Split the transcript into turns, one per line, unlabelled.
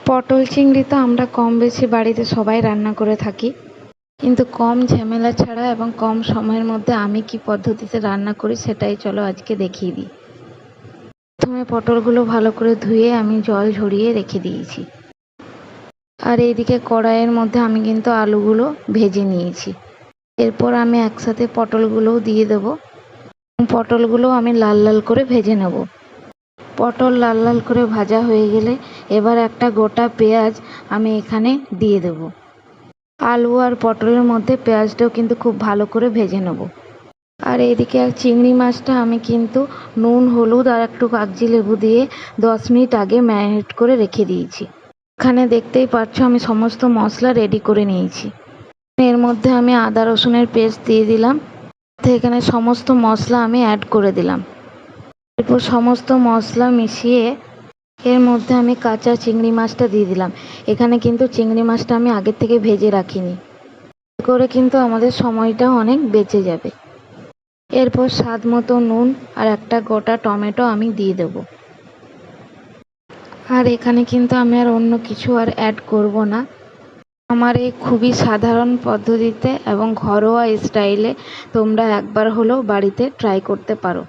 পটল চিংড়ি তো আমরা কম বেশি বাড়িতে সবাই রান্না করে থাকি, কিন্তু কম ঝামেলা ছাড়া এবং কম সময়ের মধ্যে আমি কি পদ্ধতিতে রান্না করি সেটাই চলো আজকে দেখিয়ে দিই। প্রথমে পটলগুলো ভালো করে ধুয়ে আমি জল ঝরিয়ে রেখে দিয়েছি। আর এইদিকে কড়াইয়ের মধ্যে আমি কিন্তু আলুগুলো ভেজে নিয়েছি। এরপর আমি একসাথে পটলগুলোও দিয়ে দেবো। পটলগুলো আমি লাল লাল করে ভেজে নেব। পটল লাল লাল করে ভাজা হয়ে গেলে এবার একটা গোটা পেঁয়াজ আমি এখানে দিয়ে দেব। আলু আর পটলের মধ্যে পেঁয়াজটাও কিন্তু খুব ভালো করে ভেজে নেব। আর এদিকে চিংড়ি মাছটা আমি কিন্তু নুন, হলুদ আর একটু কাগজি লেবু দিয়ে 10 মিনিট আগে ম্যারিনেট করে রেখে দিয়েছি। এখানে দেখতেই পাচ্ছ আমি সমস্ত মশলা রেডি করে নিয়েছি। এর মধ্যে আমি আদা রসুনের পেস্ট দিয়ে দিলাম। এখানে সমস্ত মশলা আমি অ্যাড করে দিলাম। এরপর সমস্ত মশলা মিশিয়ে এর মধ্যে আমি কাঁচা চিংড়ি মাছটা দিয়ে দিলাম। এখানে কিন্তু চিংড়ি মাছটা আমি আগের থেকে ভেজে রাখিনি, করে কিন্তু আমাদের সময়টা অনেক বেঁচে যাবে। এরপর স্বাদ মতো নুন আর একটা গোটা টমেটো আমি দিয়ে দেব। আর এখানে কিন্তু আমি আর অন্য কিছু আর অ্যাড করব না। আমার এই খুবই সাধারণ পদ্ধতিতে এবং ঘরোয়া স্টাইলে তোমরা একবার হলেও বাড়িতে ট্রাই করতে পারো।